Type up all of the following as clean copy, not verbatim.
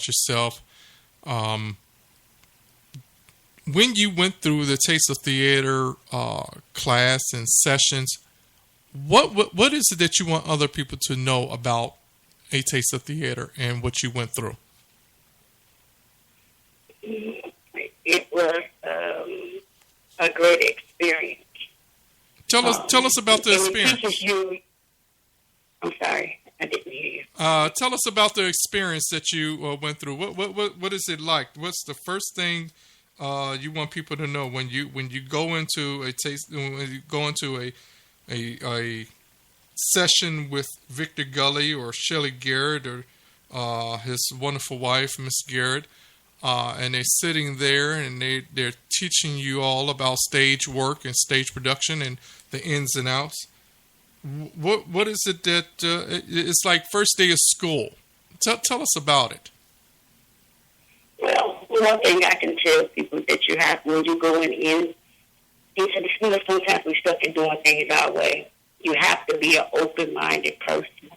yourself. Um, when you went through the Taste of Theater class and sessions, what is it that you want other people to know about A Taste of Theater and what you went through? It was a great experience. Tell us about the experience. It teaches you. I'm sorry, I didn't hear you. Tell us about the experience that you went through. What is it like? What's the first thing you want people to know when you go into a session with Victor Gully or Shelley Garrett or his wonderful wife, Miss Garrett, and they're sitting there and they're teaching you all about stage work and stage production and the ins and outs. What is it that it's like first day of school? Tell us about it. Well, one thing I can tell people that you have when you going in, sometimes we're stuck in doing things our way. You have to be an open-minded person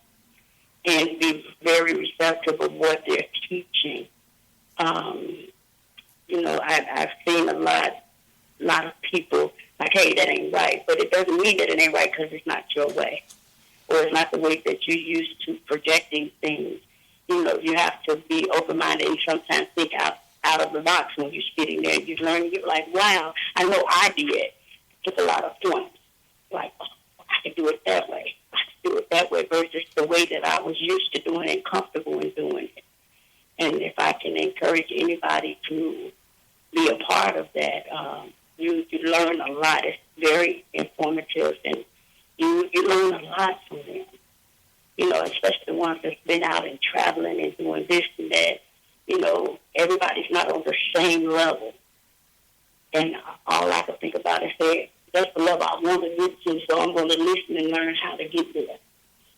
and be very receptive of what they're teaching. I've seen a lot of people like, hey, that ain't right, but it doesn't mean that it ain't right because it's not your way, or it's not the way that you're used to projecting things. You have to be open-minded and sometimes think out of the box when you're sitting there. You learn, you're like, wow, I know I did. Took a lot of points. Like, oh, I can do it that way. I can do it that way versus the way that I was used to doing it and comfortable in doing it. And if I can encourage anybody to be a part of that, you learn a lot. It's very informative, and you learn a lot from them. Especially the ones that's been out and traveling and doing this and that. Everybody's not on the same level. And all I can think about is say, that's the level I want to get to, so I'm going to listen and learn how to get there.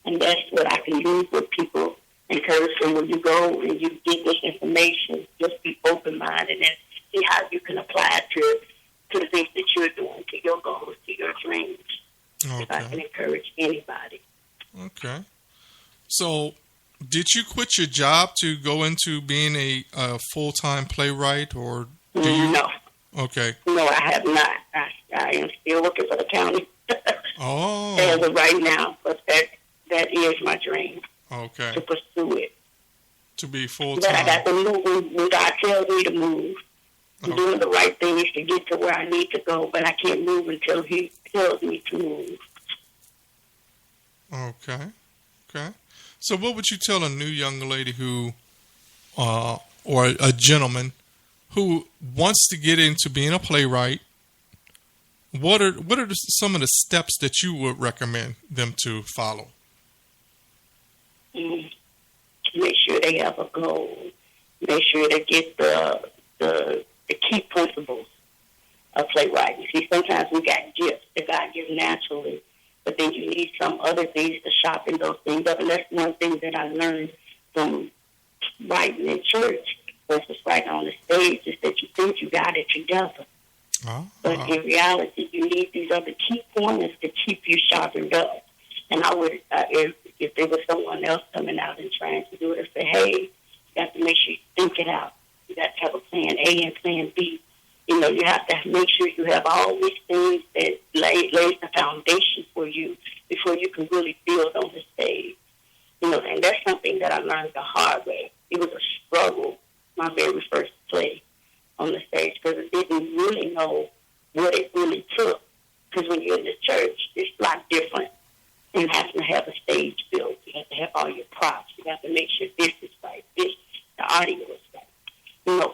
And that's what I can use with people. Encourage them when you go and you get this information, just be open-minded and see how you can apply it to the things that you're doing, to your goals, to your dreams. Okay. If I can encourage anybody. Okay. So, did you quit your job to go into being a full-time playwright, or do you? No. Okay. No, I have not. I am still working for the county. Oh. As of right now, but that is my dream. Okay. To pursue it. To be full-time. But I got to move when God tells me to move. I'm doing the right things to get to where I need to go, but I can't move until He tells me to move. Okay. So what would you tell a new young lady who, or a gentleman who wants to get into being a playwright? What are some of the steps that you would recommend them to follow? Make sure they have a goal. Make sure they get the key principles of playwriting. See, sometimes we got gifts that God gives naturally, but then you need some other things to sharpen those things up. And that's one thing that I learned from writing in church versus writing on the stage is that you think you got it together. But in reality, you need these other key pointers to keep you sharpened up. And I would, if there was someone else coming out and trying to do it, I'd say, hey, you got to make sure you think it out. You got to have a plan A and plan B. You have to make sure you have all these things that lays the foundation for you before you can really build on the stage. And that's something that I learned the hard way. It was a struggle, my very first play on the stage, because I didn't really know what it really took. Because when you're in the church, it's a lot different. You have to have a stage built. You have to have all your props. You have to make sure this is right, the audio is right.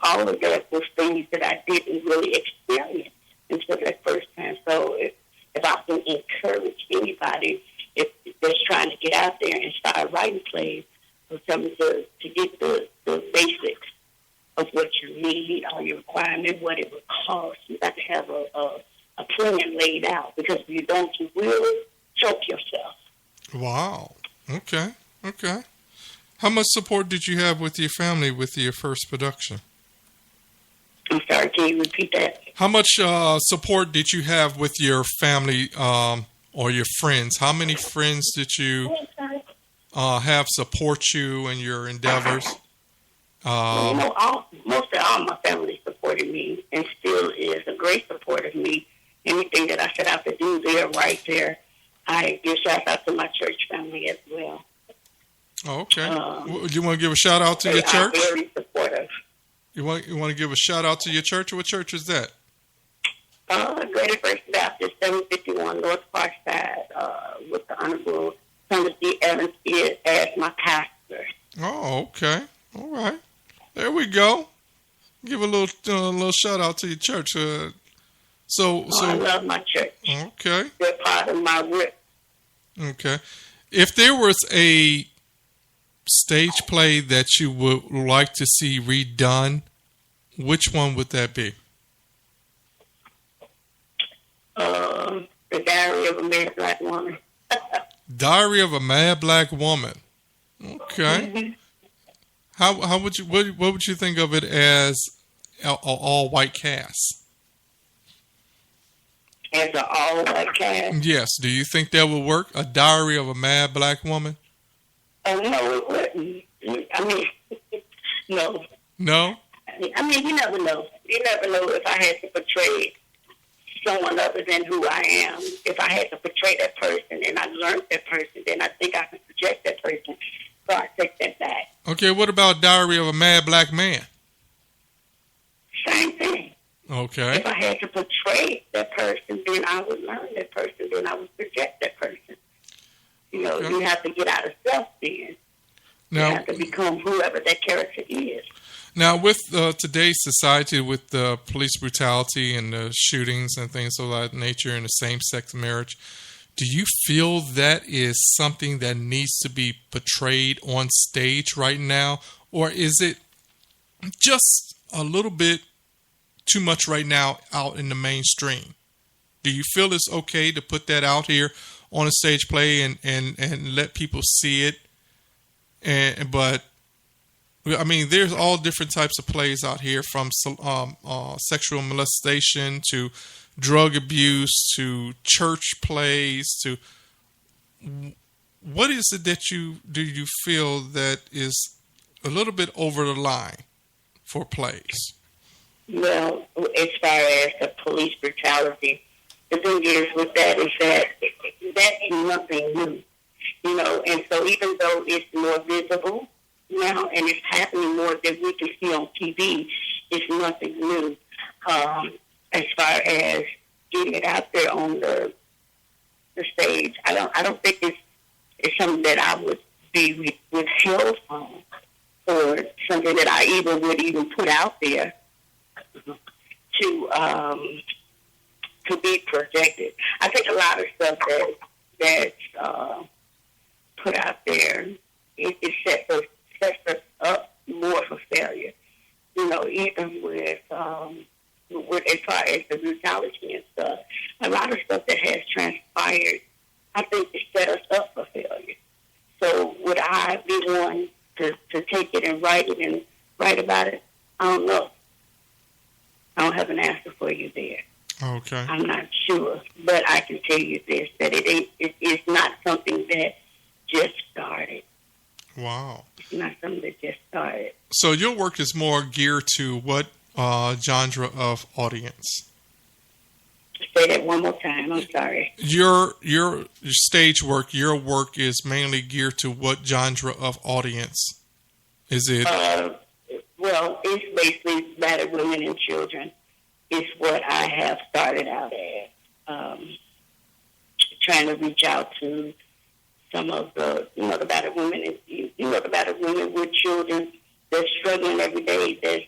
All of that was things that I didn't really experience until that first time. So if I can encourage anybody if they're trying to get out there and start writing plays, for something to get the basics of what you need, all your requirements, what it would cost. You got to have a plan laid out, because if you don't, you will choke yourself. Wow. Okay. How much support did you have with your family with your first production? I'm sorry, can you repeat that? How much support did you have with your family or your friends? How many friends did you have support you in your endeavors? Well, mostly all my family supported me and still is a great support of me. Anything that I set out to do, they're right there. I give shout out to my church family as well. Oh, okay. You want to give a shout out to your church? They are very supportive. You want to give a shout out to your church? What church is that? Greater First Baptist, 751 North Parkside, with the Honorable Thomas D. Evans as my pastor. Oh, okay. All right. There we go. Give a little shout out to your church. So I love my church. Okay. They're part of my work. Okay. If there was a stage play that you would like to see redone, which one would that be? The Diary of a Mad Black Woman. Diary of a Mad Black Woman. Okay. Mm-hmm. How would you what would you think of it as an all white cast? As an all-white cast? Yes. Do you think that would work? A Diary of a Mad Black Woman? Oh, no, it wouldn't. I mean, no. No? I mean, you never know. You never know if I had to portray someone other than who I am. If I had to portray that person and I learned that person, then I think I could project that person. So I take that back. Okay, what about Diary of a Mad Black Man? Same thing. Okay. If I had to portray that person, then I would learn that person, then I would project that person. You know, you have to get out of self then. Now, you have to become whoever that character is. Now, with today's society, with the police brutality and the shootings and things of that nature and the same-sex marriage, do you feel that is something that needs to be portrayed on stage right now? Or is it just a little bit too much right now out in the mainstream? Do you feel it's okay to put that out here on a stage play and let people see it? But I mean, there's all different types of plays out here, from sexual molestation to drug abuse to church plays to what is it that do you feel that is a little bit over the line for plays? Well, as far as the police brutality, the thing is with that is that is nothing new, you know. And so even though it's more visible now and it's happening more than we can see on TV, it's nothing new. As far as getting it out there on the stage, I don't think it's something that I would be withheld from, or something that I would even put out there to be projected. I think a lot of stuff that's put out there, it sets us up more for failure. You know, even with as far as the brutality and stuff, a lot of stuff that has transpired, I think it set us up for failure. So would I be one to take it and write about it? I don't know. I don't have an answer for you there. Okay. I'm not sure, but I can tell you this, that it is not something that just started. Wow. It's not something that just started. So your work is more geared to what genre of audience? Say that one more time. I'm sorry. Your stage work, your work is mainly geared to what genre of audience? Is it? Well, it's basically battered women and children. Is what I have started out as. Trying to reach out to some of the battered women, and the battered women with children that's struggling every day. That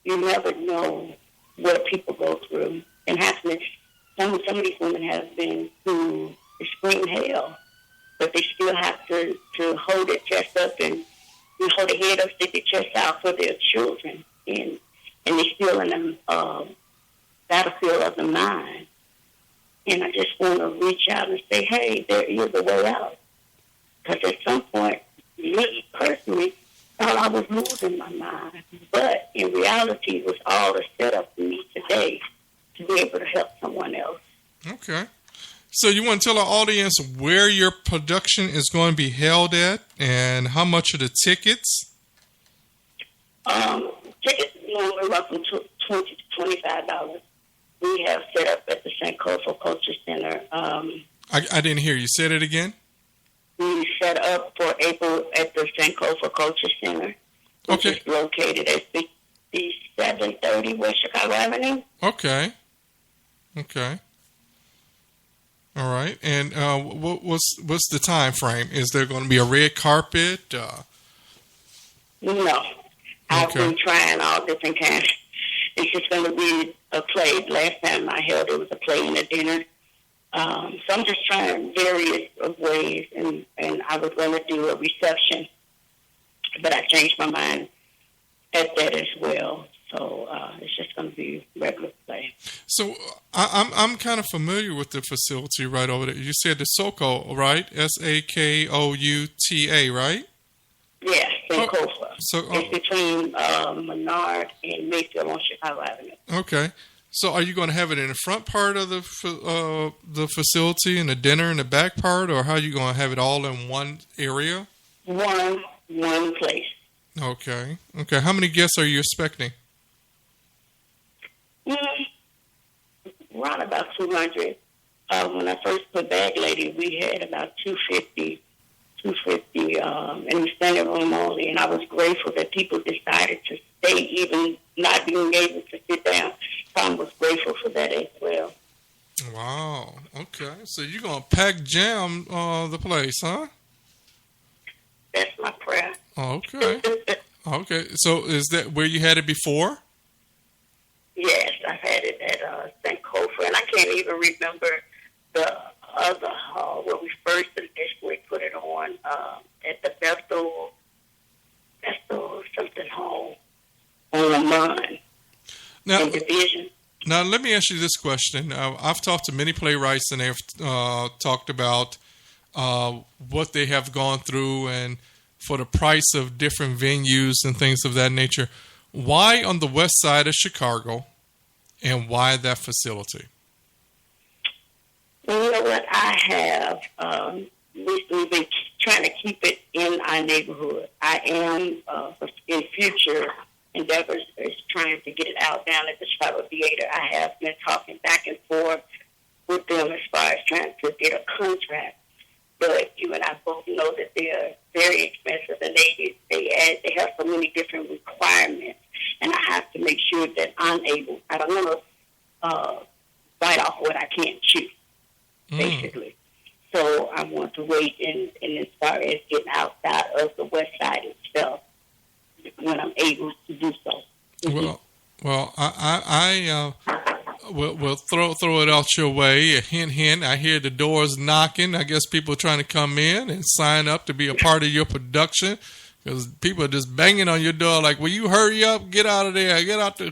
you never know what people go through. And happening, some of these women have been through extreme hell, but they still have to hold their chest up and hold their head up, stick their chest out for their children, and they're still in the battlefield of the mind. And I just want to reach out and say, hey, there is a way out. Because at some point, me personally, thought I was losing my mind. But in reality, it was all a setup for me today to be able to help someone else. Okay. So you want to tell our audience where your production is going to be held at and how much are the tickets? Tickets normally run from $20 to $25. We have set up at the Sankofa Culture Center. I didn't hear you. Said it again? We set up for April at the Sankofa Culture Center, which is located at 5730 West Chicago Avenue. Okay. All right. And what's the time frame? Is there going to be a red carpet? No. I've been trying all different kinds. It's just going to be a play. Last time I held it was a play and a dinner. So I'm just trying various ways, and I was going to do a reception, but I changed my mind at that as well. So it's just going to be regular play. So I'm kind of familiar with the facility right over there. You said the SOCO, right? SAKOUTA, right? Yes, Sankofa. So it's between Menard and Mayfield on Chicago Avenue. Okay. So are you going to have it in the front part of the facility and the dinner in the back part, or how are you going to have it all in one area? One place. Okay. How many guests are you expecting? Around about 200. When I first put Bag Lady, we had about 250 in the standing room only, and I was grateful that people decided to stay, even not being able to sit down. So I was grateful for that as well. Wow. Okay. So you're going to pack jam the place, huh? That's my prayer. Okay. Okay. So is that where you had it before? Yes, I've had it at Sankofa, and I can't even remember the other hall where we first initially put it on at the Bethel something hall on Lamont in Division. Now, let me ask you this question. I've talked to many playwrights, and they've talked about what they have gone through and for the price of different venues and things of that nature. Why on the west side of Chicago, and why that facility? Well, you know what? I have recently been trying to keep it in our neighborhood. I am, in future endeavors, is trying to get it out down at the Chicago Theater. I have been talking back and forth with them as far as trying to get a contract. But you and I both know that they are very expensive, and they have so many different requirements, and I have to make sure that I don't want to bite off what I can't chew, basically. So I want to wait, and as far as getting outside of the west side itself, when I'm able to do so. Well, I we'll throw it out your way. A hint. I hear the doors knocking. I guess people are trying to come in and sign up to be a part of your production, because people are just banging on your door like, will you hurry up? Get out of there. Get out there.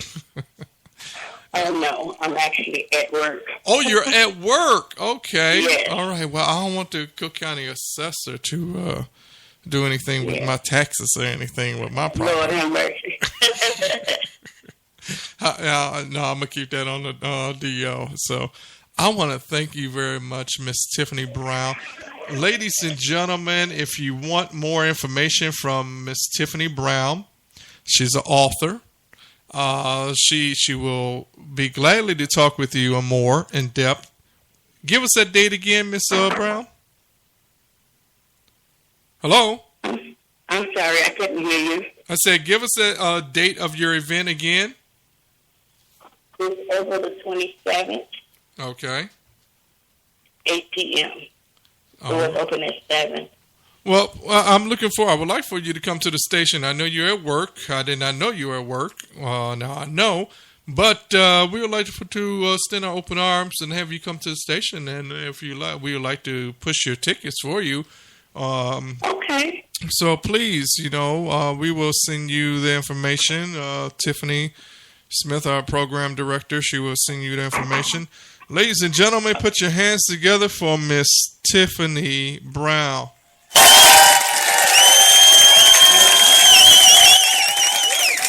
Oh, no. I'm actually at work. Oh, you're at work. Okay. Yes. All right. Well, I don't want the Cook County assessor to do anything with my taxes or anything with my property. Lord have mercy. No, I'm going to keep that on the DL. So I want to thank you very much, Miss Tiffany Brown. Ladies and gentlemen, if you want more information from Miss Tiffany Brown, she's an author. She will be gladly to talk with you more in depth. Give us that date again, Miss Brown. Hello? I'm sorry, I couldn't hear you. I said, give us a date of your event again. It's over the 27th. Okay. 8 p.m. So it's open at 7. Well, I would like for you to come to the station. I know you're at work. I did not know you were at work. Now I know. But we would like to extend our open arms and have you come to the station. And if you like, we would like to push your tickets for you. Okay. So please, we will send you the information. Tiffany Smith, our program director, she will send you the information. Ladies and gentlemen, put your hands together for Miss Tiffany Brown.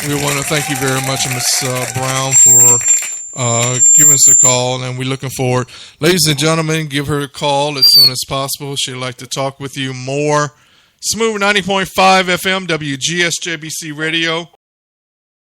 We want to thank you very much, Miss Brown, for giving us a call, and we're looking forward. Ladies and gentlemen, give her a call as soon as possible. She'd like to talk with you more. Smooth 90.5 FM, WGSJBC Radio.